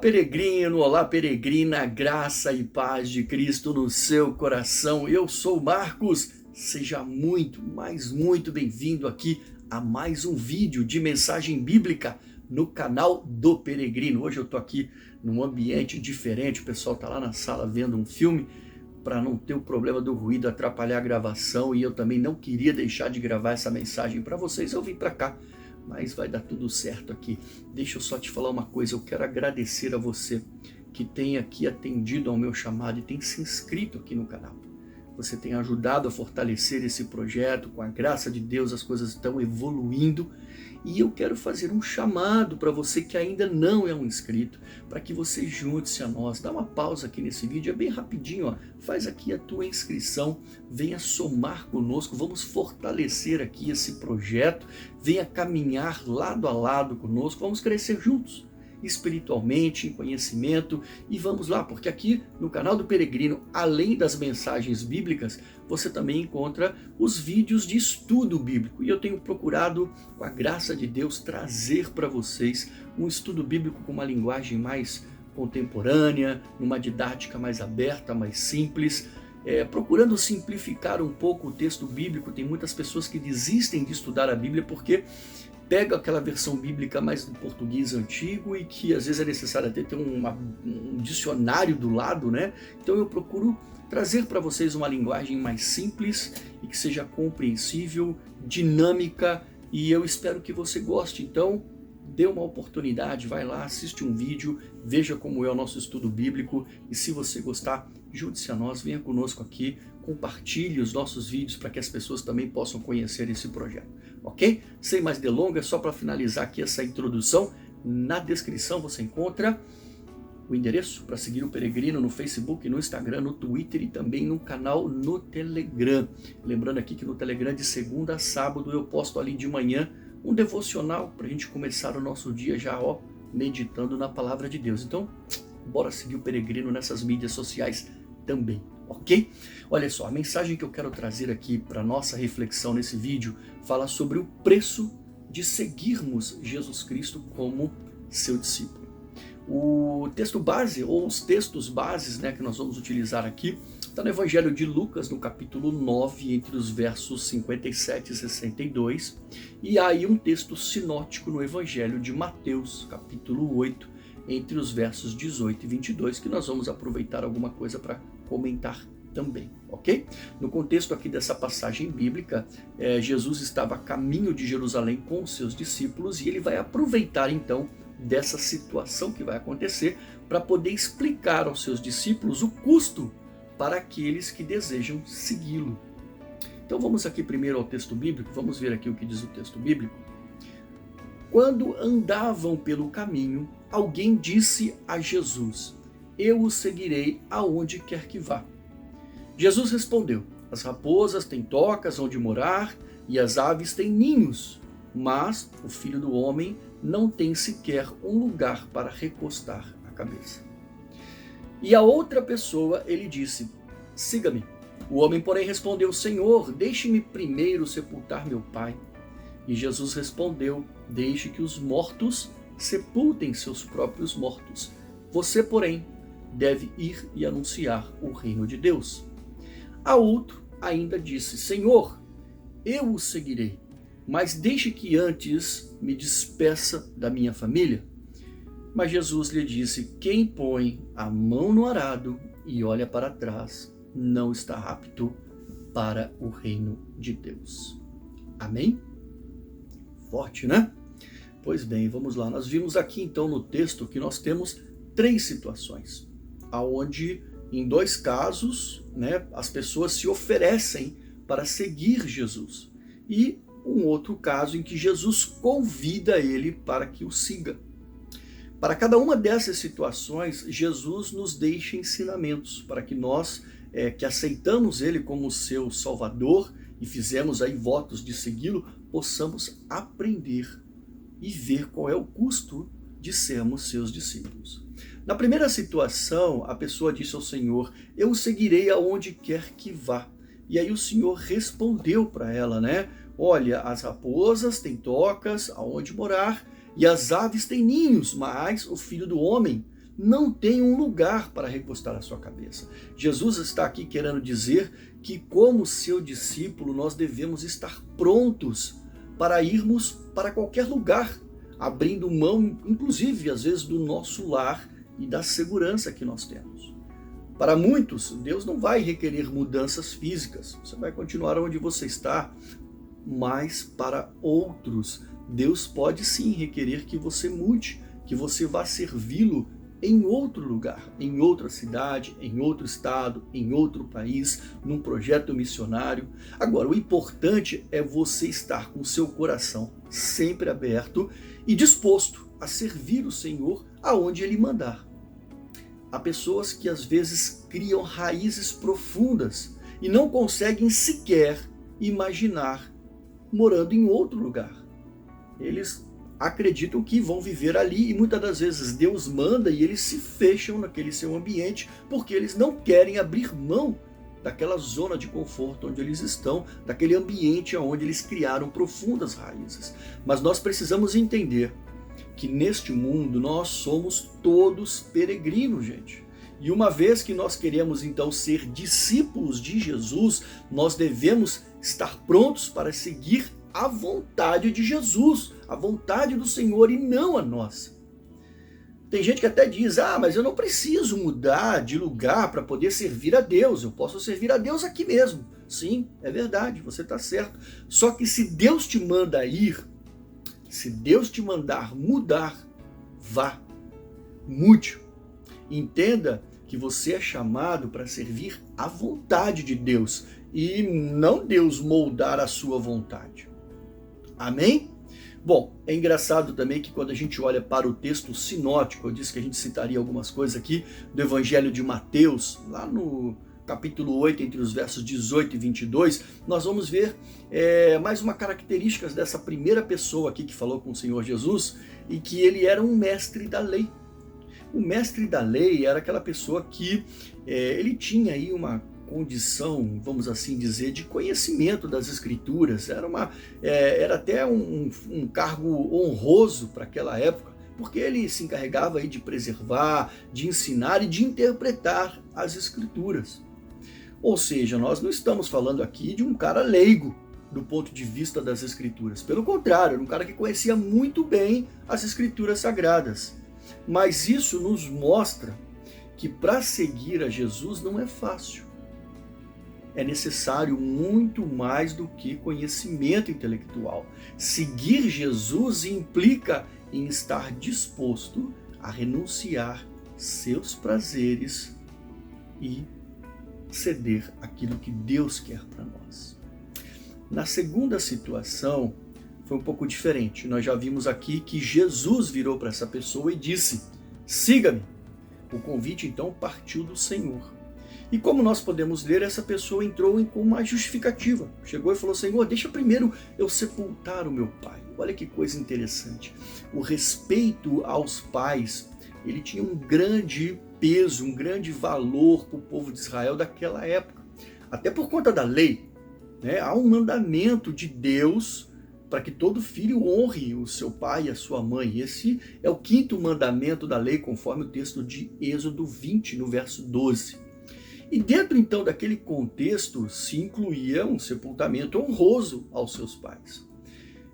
peregrino, olá peregrina, graça e paz de Cristo no seu coração. Eu sou Marcos, seja muito, mas muito bem-vindo aqui a mais um vídeo de mensagem bíblica no canal do Peregrino. Hoje eu tô aqui num ambiente diferente, o pessoal tá lá na sala vendo um filme, para não ter o problema do ruído atrapalhar a gravação, e eu também não queria deixar de gravar essa mensagem para vocês. Eu vim para cá, mas vai dar tudo certo aqui. Deixa eu só te falar uma coisa, eu quero agradecer a você que tem aqui atendido ao meu chamado e tem se inscrito aqui no canal. Você tem ajudado a fortalecer esse projeto, com a graça de Deus as coisas estão evoluindo, e eu quero fazer um chamado para você que ainda não é um inscrito, para que você junte-se a nós. Dá uma pausa aqui nesse vídeo, é bem rapidinho, ó. Faz aqui a tua inscrição, venha somar conosco, vamos fortalecer aqui esse projeto, venha caminhar lado a lado conosco, vamos crescer juntos, espiritualmente, em conhecimento, e vamos lá, porque aqui no canal do Peregrino, além das mensagens bíblicas, você também encontra os vídeos de estudo bíblico, e eu tenho procurado, com a graça de Deus, trazer para vocês um estudo bíblico com uma linguagem mais contemporânea, numa didática mais aberta, mais simples, procurando simplificar um pouco o texto bíblico. Tem muitas pessoas que desistem de estudar a Bíblia porque pega aquela versão bíblica mais do português antigo e que às vezes é necessário até ter um dicionário do lado, né? Então eu procuro trazer para vocês uma linguagem mais simples e que seja compreensível, dinâmica, e eu espero que você goste. Então dê uma oportunidade, vai lá, assiste um vídeo, veja como é o nosso estudo bíblico, e se você gostar, junte-se a nós, venha conosco aqui, compartilhe os nossos vídeos para que as pessoas também possam conhecer esse projeto, ok? Sem mais delongas, só para finalizar aqui essa introdução, na descrição você encontra o endereço para seguir o Peregrino no Facebook, no Instagram, no Twitter e também no canal no Telegram. Lembrando aqui que no Telegram de segunda a sábado eu posto ali de manhã um devocional para a gente começar o nosso dia já, ó, meditando na palavra de Deus. Então, bora seguir o Peregrino nessas mídias sociais também, ok? Olha só, a mensagem que eu quero trazer aqui para nossa reflexão nesse vídeo fala sobre o preço de seguirmos Jesus Cristo como seu discípulo. O texto base, ou os textos bases, né, que nós vamos utilizar aqui, está no Evangelho de Lucas, no capítulo 9, entre os versos 57 e 62, e há aí um texto sinótico no Evangelho de Mateus, capítulo 8, entre os versos 18 e 22, que nós vamos aproveitar alguma coisa para comentar também, ok? No contexto aqui dessa passagem bíblica, Jesus estava a caminho de Jerusalém com os seus discípulos, e ele vai aproveitar então dessa situação que vai acontecer para poder explicar aos seus discípulos o custo para aqueles que desejam segui-lo. Então vamos aqui primeiro ao texto bíblico, vamos ver aqui o que diz o texto bíblico. Quando andavam pelo caminho, alguém disse a Jesus: "Eu o seguirei aonde quer que vá." Jesus respondeu: "As raposas têm tocas onde morar e as aves têm ninhos, mas o Filho do Homem não tem sequer um lugar para recostar a cabeça." E a outra pessoa ele disse: "Siga-me." O homem, porém, respondeu: "Senhor, deixe-me primeiro sepultar meu pai." E Jesus respondeu: "Deixe que os mortos sepultem seus próprios mortos. Você, porém, deve ir e anunciar o reino de Deus." A outro ainda disse: "Senhor, eu o seguirei, mas deixe que antes me despeça da minha família." Mas Jesus lhe disse: "Quem põe a mão no arado e olha para trás não está apto para o reino de Deus." Amém? Forte, né? Pois bem, vamos lá. Nós vimos aqui então no texto que nós temos três situações, aonde em dois casos, né, as pessoas se oferecem para seguir Jesus, e um outro caso em que Jesus convida ele para que o siga. Para cada uma dessas situações, Jesus nos deixa ensinamentos para que nós, que aceitamos ele como seu Salvador e fizemos aí votos de segui-lo, possamos aprender e ver qual é o custo de sermos seus discípulos. Na primeira situação, a pessoa disse ao Senhor: "Eu o seguirei aonde quer que vá." E aí o Senhor respondeu para ela, né? Olha, as raposas têm tocas aonde morar e as aves têm ninhos, mas o Filho do Homem não tem um lugar para recostar a sua cabeça. Jesus está aqui querendo dizer que, como seu discípulo, nós devemos estar prontos para irmos para qualquer lugar, abrindo mão, inclusive, às vezes, do nosso lar e da segurança que nós temos. Para muitos, Deus não vai requerer mudanças físicas, você vai continuar onde você está, mas para outros, Deus pode sim requerer que você mude, que você vá servi-lo em outro lugar, em outra cidade, em outro estado, em outro país, num projeto missionário. Agora, o importante é você estar com o seu coração sempre aberto e disposto a servir o Senhor aonde Ele mandar. Há pessoas que às vezes criam raízes profundas e não conseguem sequer imaginar morando em outro lugar. Eles acreditam que vão viver ali e muitas das vezes Deus manda e eles se fecham naquele seu ambiente porque eles não querem abrir mão daquela zona de conforto onde eles estão, daquele ambiente onde eles criaram profundas raízes. Mas nós precisamos entender que neste mundo nós somos todos peregrinos, gente. E uma vez que nós queremos então ser discípulos de Jesus, nós devemos estar prontos para seguir a vontade de Jesus, a vontade do Senhor e não a nossa. Tem gente que até diz, mas eu não preciso mudar de lugar para poder servir a Deus, eu posso servir a Deus aqui mesmo. Sim, é verdade, você está certo. Só que se Deus te manda ir, se Deus te mandar mudar, vá, mude. Entenda que você é chamado para servir a vontade de Deus e não Deus moldar a sua vontade. Amém? Bom, é engraçado também que quando a gente olha para o texto sinótico, eu disse que a gente citaria algumas coisas aqui do Evangelho de Mateus, lá no capítulo 8, entre os versos 18 e 22, nós vamos ver mais uma característica dessa primeira pessoa aqui que falou com o Senhor Jesus, e que ele era um mestre da lei. O mestre da lei era aquela pessoa que ele tinha aí uma condição, vamos assim dizer, de conhecimento das Escrituras. Era até um cargo honroso para aquela época, porque ele se encarregava aí de preservar, de ensinar e de interpretar as Escrituras. Ou seja, nós não estamos falando aqui de um cara leigo do ponto de vista das Escrituras. Pelo contrário, era um cara que conhecia muito bem as Escrituras Sagradas. Mas isso nos mostra que para seguir a Jesus não é fácil. É necessário muito mais do que conhecimento intelectual. Seguir Jesus implica em estar disposto a renunciar seus prazeres e ceder aquilo que Deus quer para nós. Na segunda situação, foi um pouco diferente. Nós já vimos aqui que Jesus virou para essa pessoa e disse, siga-me. O convite então partiu do Senhor. E como nós podemos ler, essa pessoa entrou com uma justificativa. Chegou e falou, Senhor, deixa primeiro eu sepultar o meu pai. Olha que coisa interessante. O respeito aos pais, ele tinha um grande peso, um grande valor para o povo de Israel daquela época. Até por conta da lei, né? Há um mandamento de Deus para que todo filho honre o seu pai e a sua mãe. Esse é o quinto mandamento da lei, conforme o texto de Êxodo 20, no verso 12. E dentro então daquele contexto se incluía um sepultamento honroso aos seus pais.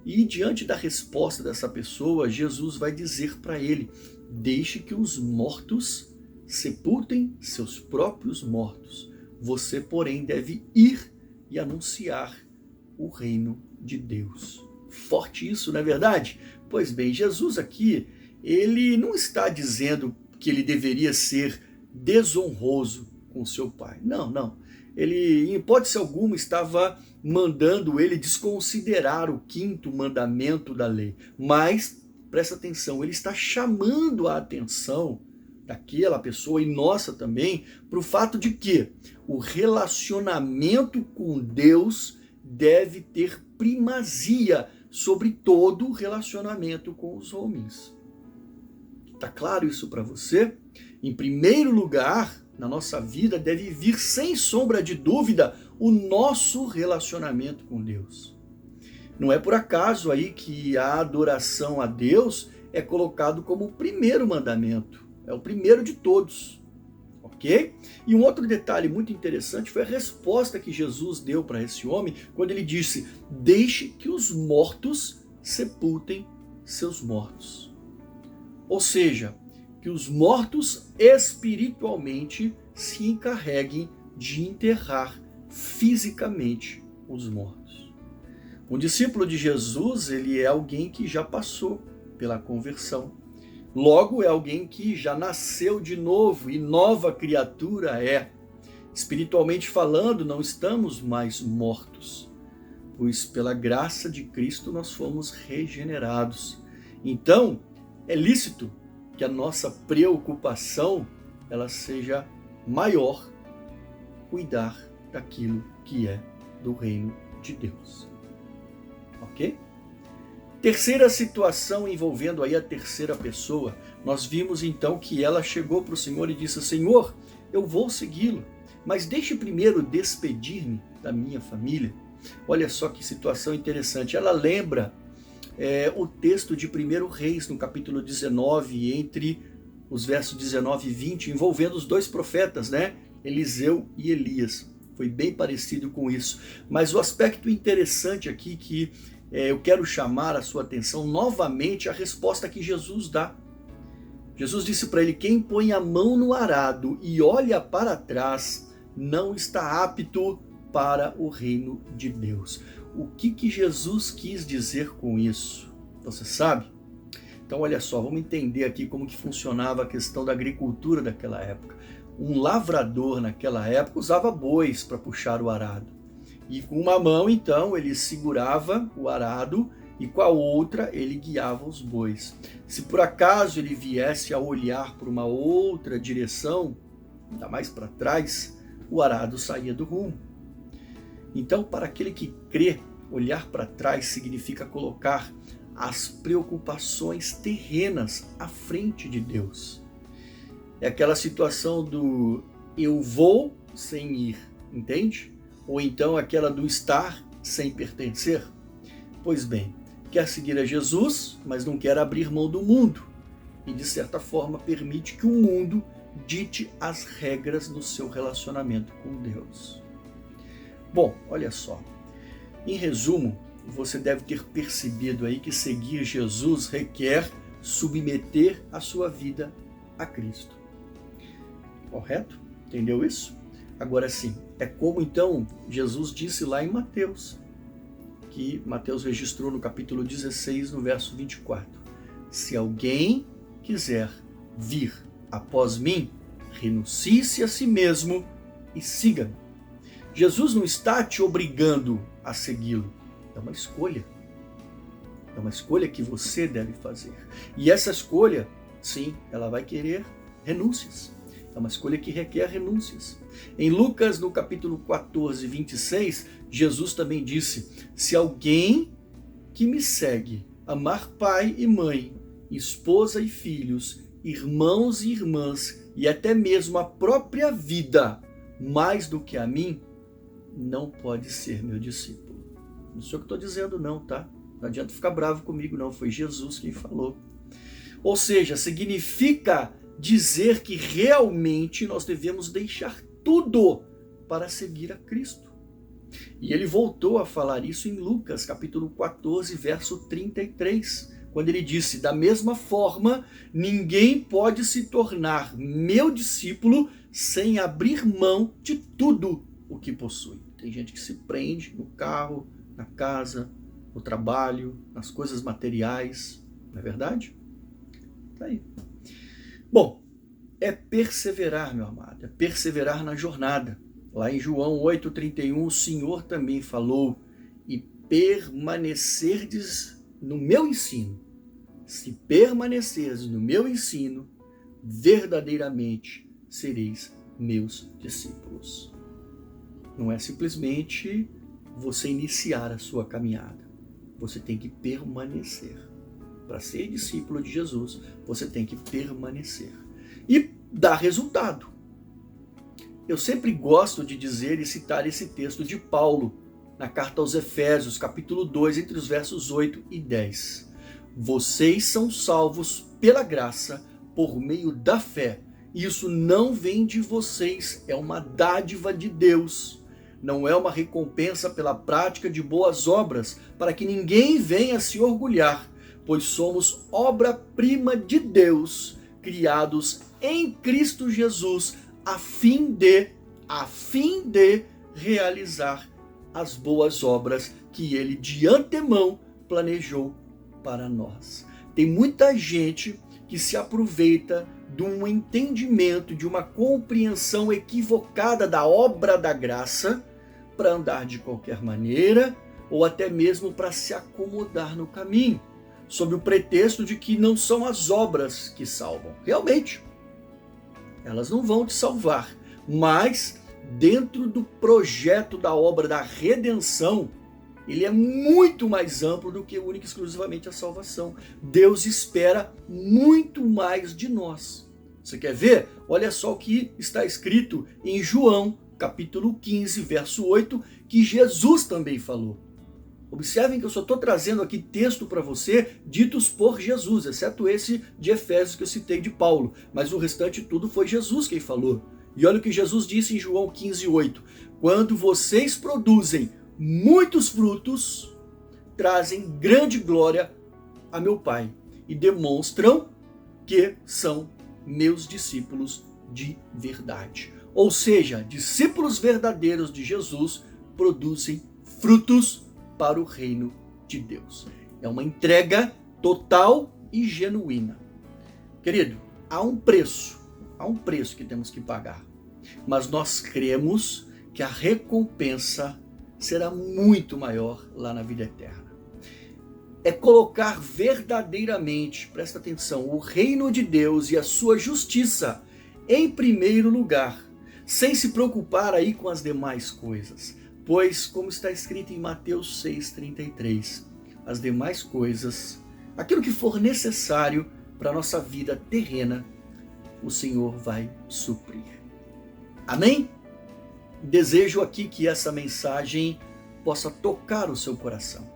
E diante da resposta dessa pessoa, Jesus vai dizer para ele, deixe que os mortos sepultem seus próprios mortos. Você, porém, deve ir e anunciar o reino de Deus. Forte isso, não é verdade? Pois bem, Jesus aqui, ele não está dizendo que ele deveria ser desonroso com seu pai. Não. Ele, em hipótese alguma, estava mandando ele desconsiderar o quinto mandamento da lei. Mas, presta atenção, ele está chamando a atenção daquela pessoa, e nossa também, para o fato de que o relacionamento com Deus deve ter primazia sobre todo o relacionamento com os homens. Está claro isso para você? Em primeiro lugar, na nossa vida, deve vir sem sombra de dúvida o nosso relacionamento com Deus. Não é por acaso aí que a adoração a Deus é colocado como o primeiro mandamento. é o primeiro de todos, ok? E um outro detalhe muito interessante foi a resposta que Jesus deu para esse homem quando ele disse: deixe que os mortos sepultem seus mortos. Ou seja, que os mortos espiritualmente se encarreguem de enterrar fisicamente os mortos. Um discípulo de Jesus, ele é alguém que já passou pela conversão. Logo, é alguém que já nasceu de novo e nova criatura é. Espiritualmente falando, não estamos mais mortos, pois pela graça de Cristo nós fomos regenerados. Então, é lícito que a nossa preocupação ela seja maior, cuidar daquilo que é do reino de Deus. Ok? Terceira situação envolvendo aí a terceira pessoa, nós vimos então que ela chegou para o Senhor e disse: Senhor, eu vou segui-lo, mas deixe primeiro despedir-me da minha família. Olha só que situação interessante, ela lembra o texto de 1 Reis, no capítulo 19, entre os versos 19 e 20, envolvendo os dois profetas, né? Eliseu e Elias. Foi bem parecido com isso. Mas o aspecto interessante aqui que eu quero chamar a sua atenção novamente, a resposta que Jesus dá. Jesus disse para ele: quem põe a mão no arado e olha para trás, não está apto para o reino de Deus. O que Jesus quis dizer com isso? Você sabe? Então olha só, vamos entender aqui como que funcionava a questão da agricultura daquela época. Um lavrador naquela época usava bois para puxar o arado. E com uma mão, então, ele segurava o arado e com a outra ele guiava os bois. Se por acaso ele viesse a olhar para uma outra direção, ainda mais para trás, o arado saía do rumo. Então, para aquele que crê, olhar para trás significa colocar as preocupações terrenas à frente de Deus. É aquela situação do eu vou sem ir, entende? Ou então aquela do estar sem pertencer. Pois bem, quer seguir a Jesus, mas não quer abrir mão do mundo. E de certa forma permite que o mundo dite as regras do seu relacionamento com Deus. Bom, olha só. Em resumo, você deve ter percebido aí que seguir Jesus requer submeter a sua vida a Cristo. Correto? Entendeu isso? Agora sim, é como então Jesus disse lá em Mateus, que Mateus registrou no capítulo 16, no verso 24. Se alguém quiser vir após mim, renuncie-se a si mesmo e siga-me. Jesus não está te obrigando a segui-lo, é uma escolha. É uma escolha que você deve fazer. E essa escolha, sim, ela vai querer renúncias. É uma escolha que requer renúncias. Em Lucas, no capítulo 14, 26, Jesus também disse: se alguém que me segue amar pai e mãe, esposa e filhos, irmãos e irmãs, e até mesmo a própria vida, mais do que a mim, não pode ser meu discípulo. Não sou eu que estou dizendo não, tá? Não adianta ficar bravo comigo não, foi Jesus quem falou. Ou seja, significa dizer que realmente nós devemos deixar tudo para seguir a Cristo. E ele voltou a falar isso em Lucas, capítulo 14, verso 33, quando ele disse: da mesma forma, ninguém pode se tornar meu discípulo sem abrir mão de tudo o que possui. Tem gente que se prende no carro, na casa, no trabalho, nas coisas materiais, não é verdade? Tá aí. Bom, é perseverar, meu amado, é perseverar na jornada. Lá em João 8,31, o Senhor também falou: e permanecerdes no meu ensino. Se permanecerdes no meu ensino, verdadeiramente sereis meus discípulos. Não é simplesmente você iniciar a sua caminhada. Você tem que permanecer. Para ser discípulo de Jesus, você tem que permanecer. E dar resultado. Eu sempre gosto de dizer e citar esse texto de Paulo, na carta aos Efésios, capítulo 2, entre os versos 8 e 10. Vocês são salvos pela graça, por meio da fé. Isso não vem de vocês, é uma dádiva de Deus. Não é uma recompensa pela prática de boas obras, para que ninguém venha se orgulhar, pois somos obra-prima de Deus, criados em Cristo Jesus, a fim de realizar as boas obras que Ele de antemão planejou para nós. Tem muita gente que se aproveita de um entendimento, de uma compreensão equivocada da obra da graça para andar de qualquer maneira ou até mesmo para se acomodar no caminho, sob o pretexto de que não são as obras que salvam. Realmente, elas não vão te salvar, mas dentro do projeto da obra da redenção, ele é muito mais amplo do que única e exclusivamente a salvação. Deus espera muito mais de nós. Você quer ver? Olha só o que está escrito em João, capítulo 15, verso 8, que Jesus também falou. Observem que eu só estou trazendo aqui texto para você, ditos por Jesus, exceto esse de Efésios que eu citei de Paulo. Mas o restante tudo foi Jesus quem falou. E olha o que Jesus disse em João 15, 8. Quando vocês produzem muitos frutos, trazem grande glória a meu Pai e demonstram que são meus discípulos de verdade. Ou seja, discípulos verdadeiros de Jesus produzem frutos para o reino de Deus. É uma entrega total e genuína. Querido, há um preço que temos que pagar. Mas nós cremos que a recompensa será muito maior lá na vida eterna. É colocar verdadeiramente, presta atenção, o reino de Deus e a sua justiça em primeiro lugar, sem se preocupar aí com as demais coisas. Pois, como está escrito em Mateus 6,33, as demais coisas, aquilo que for necessário para a nossa vida terrena, o Senhor vai suprir. Amém? Desejo aqui que essa mensagem possa tocar o seu coração.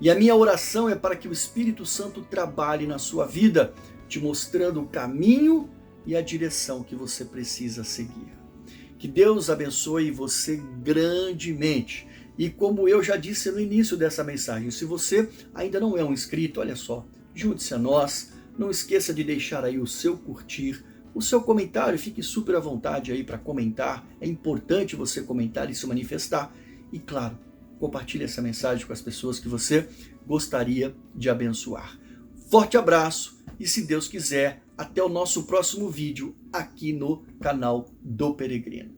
E a minha oração é para que o Espírito Santo trabalhe na sua vida, te mostrando o caminho e a direção que você precisa seguir. Que Deus abençoe você grandemente. E como eu já disse no início dessa mensagem, se você ainda não é um inscrito, olha só, junte-se a nós. Não esqueça de deixar aí o seu curtir, o seu comentário, fique super à vontade aí para comentar. É importante você comentar e se manifestar. E claro, compartilhe essa mensagem com as pessoas que você gostaria de abençoar. Forte abraço e, se Deus quiser, até o nosso próximo vídeo aqui no canal do Peregrino.